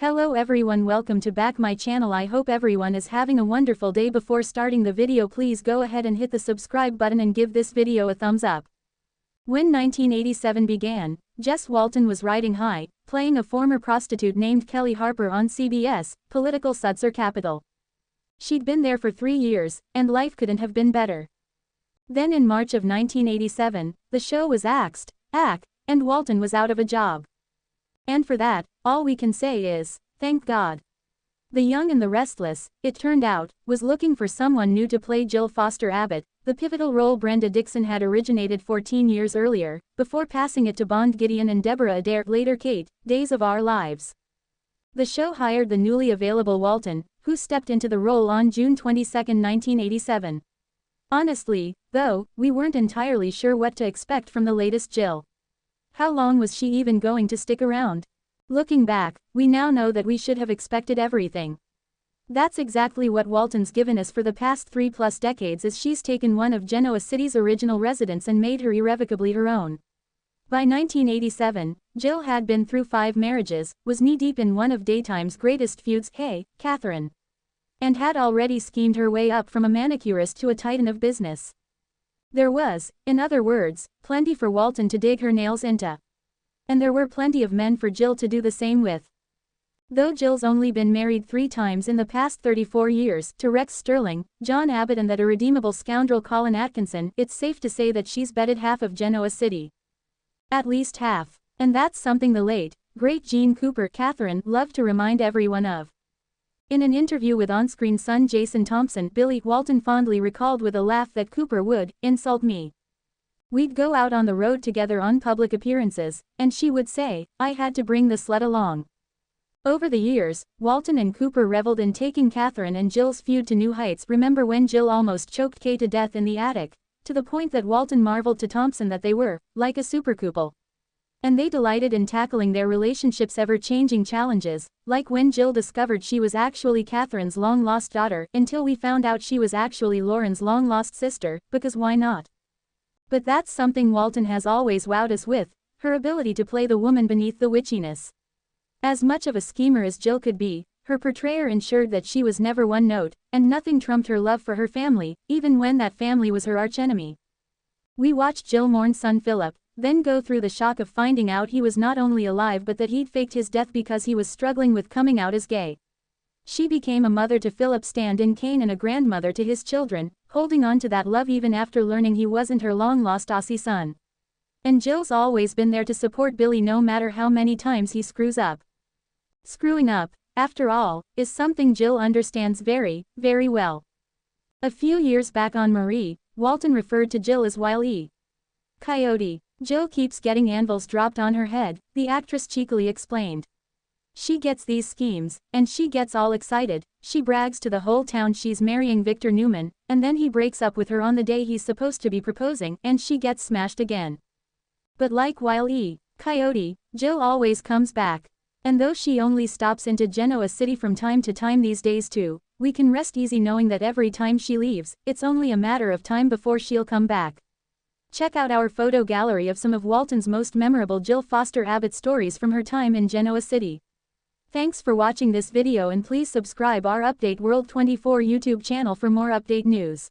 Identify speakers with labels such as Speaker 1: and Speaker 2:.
Speaker 1: Hello everyone, welcome to back my channel. I hope everyone is having a wonderful day. Before starting the video, please go ahead and hit the subscribe button and give this video a thumbs up. When 1987 began, Jess Walton was riding high, playing a former prostitute named Kelly Harper on CBS, political Sudser Capital. She'd been there for 3 years, and life couldn't have been better. Then in March of 1987, the show was axed, and Walton was out of a job. And for that, all we can say is, thank God. The Young and the Restless, it turned out, was looking for someone new to play Jill Foster Abbott, the pivotal role Brenda Dixon had originated 14 years earlier, before passing it to Bond Gideon and Deborah Adair, later Kate, Days of Our Lives. The show hired the newly available Walton, who stepped into the role on June 22, 1987. Honestly, though, we weren't entirely sure what to expect from the latest Jill. How long was she even going to stick around? Looking back, we now know that we should have expected everything. That's exactly what Walton's given us for the past 3+ decades, as she's taken one of Genoa City's original residents and made her irrevocably her own. By 1987, Jill had been through 5 marriages, was knee-deep in one of daytime's greatest feuds, Hey, Catherine, and had already schemed her way up from a manicurist to a titan of business. There was, in other words, plenty for Walton to dig her nails into. And there were plenty of men for Jill to do the same with. Though Jill's only been married 3 times in the past 34 years, to Rex Sterling, John Abbott and that irredeemable scoundrel Colin Atkinson, it's safe to say that she's bedded half of Genoa City. At least half. And that's something the late, great Gene Cooper, Catherine, loved to remind everyone of. In an interview with on-screen son Jason Thompson, Billy Walton fondly recalled with a laugh that Cooper would insult me. We'd go out on the road together on public appearances, and she would say, I had to bring the slut along. Over the years, Walton and Cooper reveled in taking Catherine and Jill's feud to new heights. Remember when Jill almost choked Kay to death in the attic, to the point that Walton marveled to Thompson that they were, like a supercouple. And they delighted in tackling their relationship's ever-changing challenges, like when Jill discovered she was actually Catherine's long-lost daughter, until we found out she was actually Lauren's long-lost sister, because why not? But that's something Walton has always wowed us with, her ability to play the woman beneath the witchiness. As much of a schemer as Jill could be, her portrayer ensured that she was never one note, and nothing trumped her love for her family, even when that family was her archenemy. We watched Jill mourn son Philip, then go through the shock of finding out he was not only alive but that he'd faked his death because he was struggling with coming out as gay. She became a mother to Philip's stand-in Kane and a grandmother to his children, holding on to that love even after learning he wasn't her long-lost Aussie son. And Jill's always been there to support Billy no matter how many times he screws up. Screwing up, after all, is something Jill understands very, very well. A few years back on Marie, Walton referred to Jill as Wile E. Coyote. Jill keeps getting anvils dropped on her head, the actress cheekily explained. She gets these schemes, and she gets all excited, she brags to the whole town she's marrying Victor Newman, and then he breaks up with her on the day he's supposed to be proposing, and she gets smashed again. But like Wile E. Coyote, Jill always comes back. And though she only stops into Genoa City from time to time these days too, we can rest easy knowing that every time she leaves, it's only a matter of time before she'll come back. Check out our photo gallery of some of Walton's most memorable Jill Foster Abbott stories from her time in Genoa City. Thanks for watching this video, and please subscribe our Update World 24 YouTube channel for more update news.